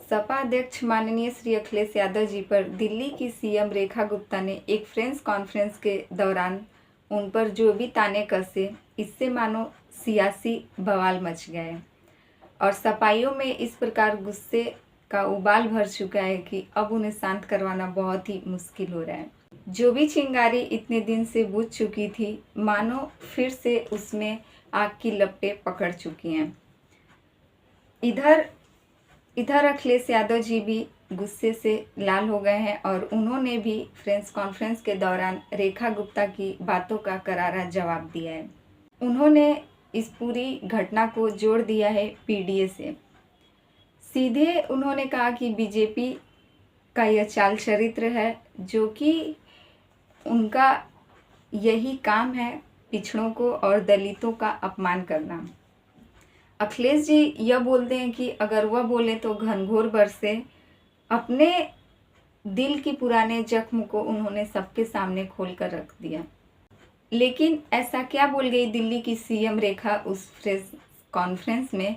सपा अध्यक्ष माननीय श्री अखिलेश यादव जी पर दिल्ली की सीएम रेखा गुप्ता ने एक प्रेस कॉन्फ्रेंस के दौरान उन पर जो भी ताने कसे, इससे मानो सियासी बवाल मच गया है और सपाइयों में इस प्रकार गुस्से का उबाल भर चुका है कि अब उन्हें शांत करवाना बहुत ही मुश्किल हो रहा है। जो भी चिंगारी इतने दिन से बुझ चुकी थी, मानो फिर से उसमें आग की लपटें पकड़ चुकी हैं। इधर अखिलेश यादव जी भी गुस्से से लाल हो गए हैं और उन्होंने भी प्रेस कॉन्फ्रेंस के दौरान रेखा गुप्ता की बातों का करारा जवाब दिया है। उन्होंने इस पूरी घटना को जोड़ दिया है पीडीए से। सीधे उन्होंने कहा कि बीजेपी का यह चाल चरित्र है, जो कि उनका यही काम है, पिछड़ों को और दलितों का अपमान करना। अखिलेश जी यह बोलते हैं कि अगर वह बोले तो घनघोर बरसे। अपने दिल की पुराने जख्म को उन्होंने सबके सामने खोल कर रख दिया। लेकिन ऐसा क्या बोल गई दिल्ली की सीएम रेखा उस प्रेस कॉन्फ्रेंस में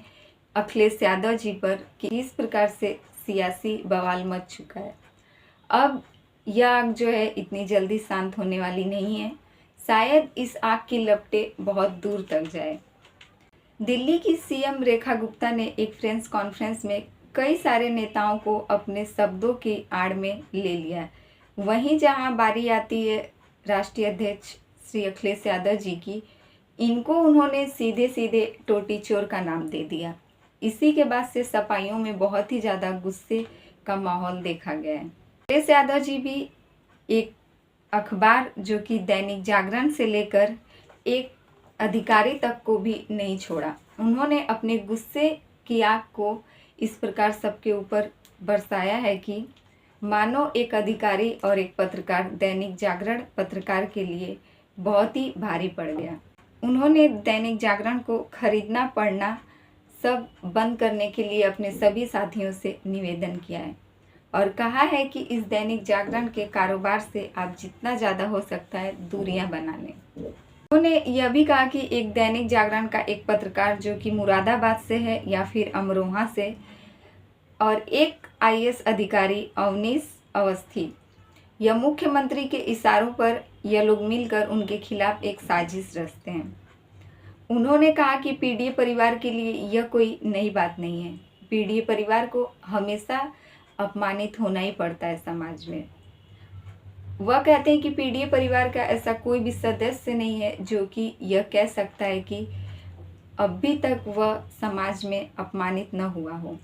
अखिलेश यादव जी पर कि इस प्रकार से सियासी बवाल मच चुका है। अब यह आग जो है इतनी जल्दी शांत होने वाली नहीं है। शायद इस आग की लपटें बहुत दूर तक जाए। दिल्ली की सीएम रेखा गुप्ता ने एक प्रेस कॉन्फ्रेंस में कई सारे नेताओं को अपने शब्दों की आड़ में ले लिया। वहीं जहां बारी आती है राष्ट्रीय अध्यक्ष श्री अखिलेश यादव जी की, इनको उन्होंने सीधे सीधे टोटी चोर का नाम दे दिया। इसी के बाद से सपाइयों में बहुत ही ज़्यादा गुस्से का माहौल देखा गया है। अखिलेश यादव जी भी एक अखबार जो कि दैनिक जागरण से लेकर एक अधिकारी तक को भी नहीं छोड़ा। उन्होंने अपने गुस्से की आग को इस प्रकार सबके ऊपर बरसाया है कि मानो एक अधिकारी और एक पत्रकार, दैनिक जागरण पत्रकार के लिए बहुत ही भारी पड़ गया। उन्होंने दैनिक जागरण को खरीदना पढ़ना सब बंद करने के लिए अपने सभी साथियों से निवेदन किया है और कहा है कि इस दैनिक जागरण के कारोबार से आप जितना ज़्यादा हो सकता है दूरियां बना लें। उन्होंने यह भी कहा कि एक दैनिक जागरण का एक पत्रकार जो कि मुरादाबाद से है या फिर अमरोहा से, और एक आईएएस अधिकारी अवनीश अवस्थी, यह मुख्यमंत्री के इशारों पर यह लोग मिलकर उनके खिलाफ एक साजिश रचते हैं। उन्होंने कहा कि पीडीए परिवार के लिए यह कोई नई बात नहीं है। पीडीए परिवार को हमेशा अपमानित होना ही पड़ता है समाज में। वह कहते हैं कि पीडीए परिवार का ऐसा कोई भी सदस्य नहीं है जो कि यह कह सकता है कि अभी तक वह समाज में अपमानित न हुआ हो।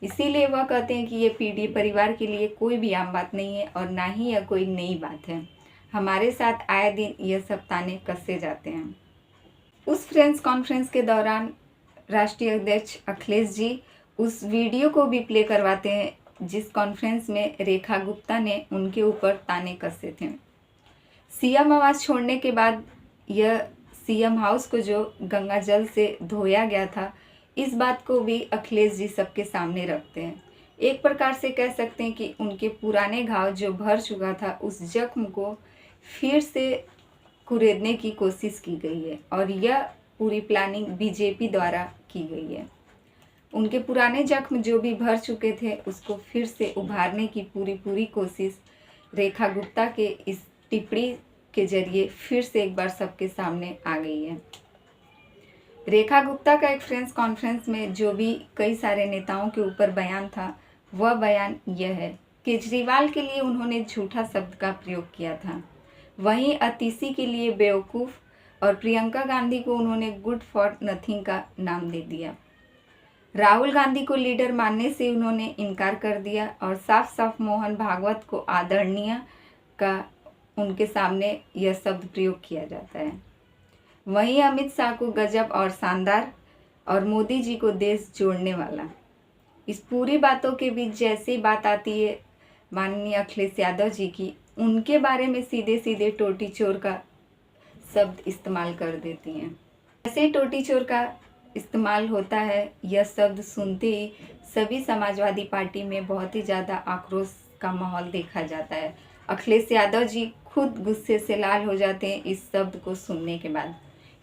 इसीलिए वह कहते हैं कि ये पीडीए परिवार के लिए कोई भी आम बात नहीं है और ना ही यह कोई नई बात है। हमारे साथ आए दिन यह सब ताने कसे जाते हैं। उस प्रेस कॉन्फ्रेंस के दौरान राष्ट्रीय अध्यक्ष अखिलेश जी उस वीडियो को भी प्ले करवाते हैं जिस कॉन्फ्रेंस में रेखा गुप्ता ने उनके ऊपर ताने कसे थे। सीएम आवास छोड़ने के बाद यह सीएम हाउस को जो गंगा जल से धोया गया था, इस बात को भी अखिलेश जी सबके सामने रखते हैं। एक प्रकार से कह सकते हैं कि उनके पुराने घाव जो भर चुका था, उस जख्म को फिर से कुरेदने की कोशिश की गई है और यह पूरी प्लानिंग बीजेपी द्वारा की गई है। उनके पुराने जख्म जो भी भर चुके थे, उसको फिर से उभारने की पूरी कोशिश रेखा गुप्ता के इस टिप्पणी के जरिए फिर से एक बार सबके सामने आ गई है। रेखा गुप्ता का एक प्रेस कॉन्फ्रेंस में जो भी कई सारे नेताओं के ऊपर बयान था, वह बयान यह है। केजरीवाल के लिए उन्होंने झूठा शब्द का प्रयोग किया था। वहीं अतिशी के लिए बेवकूफ़ और प्रियंका गांधी को उन्होंने गुड फॉर नथिंग का नाम दे दिया। राहुल गांधी को लीडर मानने से उन्होंने इनकार कर दिया और साफ साफ मोहन भागवत को आदरणीय का उनके सामने यह शब्द प्रयोग किया जाता है। वहीं अमित शाह को गजब और शानदार और मोदी जी को देश जोड़ने वाला। इस पूरी बातों के बीच जैसे ही बात आती है माननीय अखिलेश यादव जी की, उनके बारे में सीधे सीधे टोटी चोर का शब्द इस्तेमाल कर देती हैं। ऐसे ही टोटी चोर का इस्तेमाल होता है, यह शब्द सुनते ही सभी समाजवादी पार्टी में बहुत ही ज़्यादा आक्रोश का माहौल देखा जाता है। अखिलेश यादव जी खुद गुस्से से लाल हो जाते हैं इस शब्द को सुनने के बाद,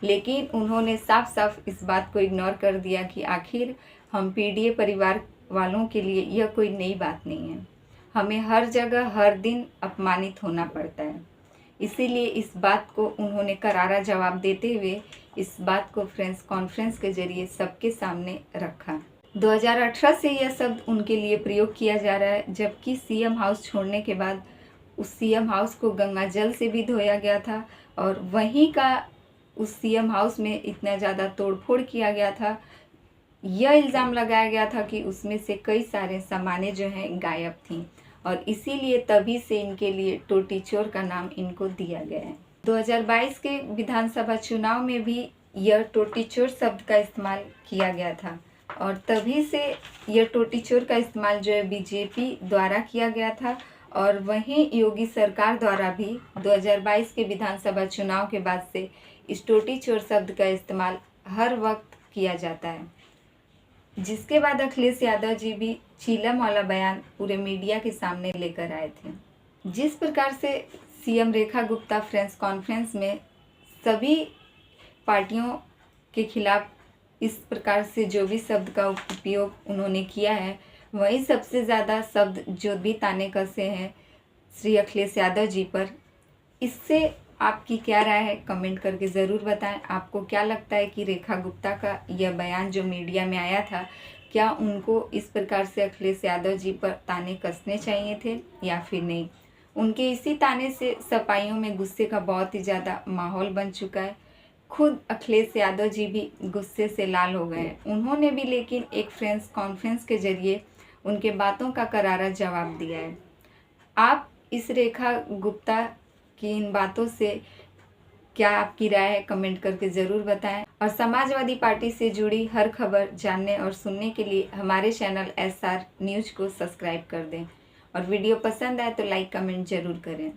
लेकिन उन्होंने साफ साफ इस बात को इग्नोर कर दिया कि आखिर हम पीडीए परिवार वालों के लिए यह कोई नई बात नहीं है। हमें हर जगह हर दिन अपमानित होना पड़ता है। इसीलिए इस बात को उन्होंने करारा जवाब देते हुए इस बात को प्रेस कॉन्फ्रेंस के जरिए सबके सामने रखा। 2018 से यह शब्द उनके लिए प्रयोग किया जा रहा है, जबकि सीएम हाउस छोड़ने के बाद उस सीएम हाउस को गंगा जल से भी धोया गया था और वहीं का उस सीएम हाउस में इतना ज़्यादा तोड़फोड़ किया गया था। यह इल्ज़ाम लगाया गया था कि उसमें से कई सारे सामानें जो हैं गायब थीं और इसीलिए तभी से इनके लिए टोटी चोर का नाम इनको दिया गया है। 2022 के विधानसभा चुनाव में भी यह टोटी चोर शब्द का इस्तेमाल किया गया था और तभी से यह टोटी चोर का इस्तेमाल जो है बीजेपी द्वारा किया गया था और वहीं योगी सरकार द्वारा भी 2022 के विधानसभा चुनाव के बाद से इस टोटी चोर शब्द का इस्तेमाल हर वक्त किया जाता है। जिसके बाद अखिलेश यादव जी भी चीलम वाला बयान पूरे मीडिया के सामने लेकर आए थे। जिस प्रकार से CM Rekha Gupta press conference में सभी पार्टियों के खिलाफ इस प्रकार से जो भी शब्द का उपयोग उन्होंने किया है, वही सबसे ज़्यादा शब्द जो भी ताने कसे हैं श्री अखिलेश यादव जी पर। इससे आपकी क्या राय है, कमेंट करके ज़रूर बताएं। आपको क्या लगता है कि रेखा गुप्ता का यह बयान जो मीडिया में आया था, क्या उनको इस प्रकार से अखिलेश यादव जी पर ताने कसने चाहिए थे या फिर नहीं? उनके इसी ताने से सपाइयों में गुस्से का बहुत ही ज़्यादा माहौल बन चुका है। खुद अखिलेश यादव जी भी गुस्से से लाल हो गए हैं। उन्होंने भी लेकिन एक प्रेस कॉन्फ्रेंस के जरिए उनके बातों का करारा जवाब दिया है। आप इस रेखा गुप्ता की इन बातों से क्या आपकी राय है, कमेंट करके ज़रूर बताएं और समाजवादी पार्टी से जुड़ी हर खबर जानने और सुनने के लिए हमारे चैनल SR न्यूज़ को सब्सक्राइब कर दें और वीडियो पसंद आए तो लाइक कमेंट ज़रूर करें।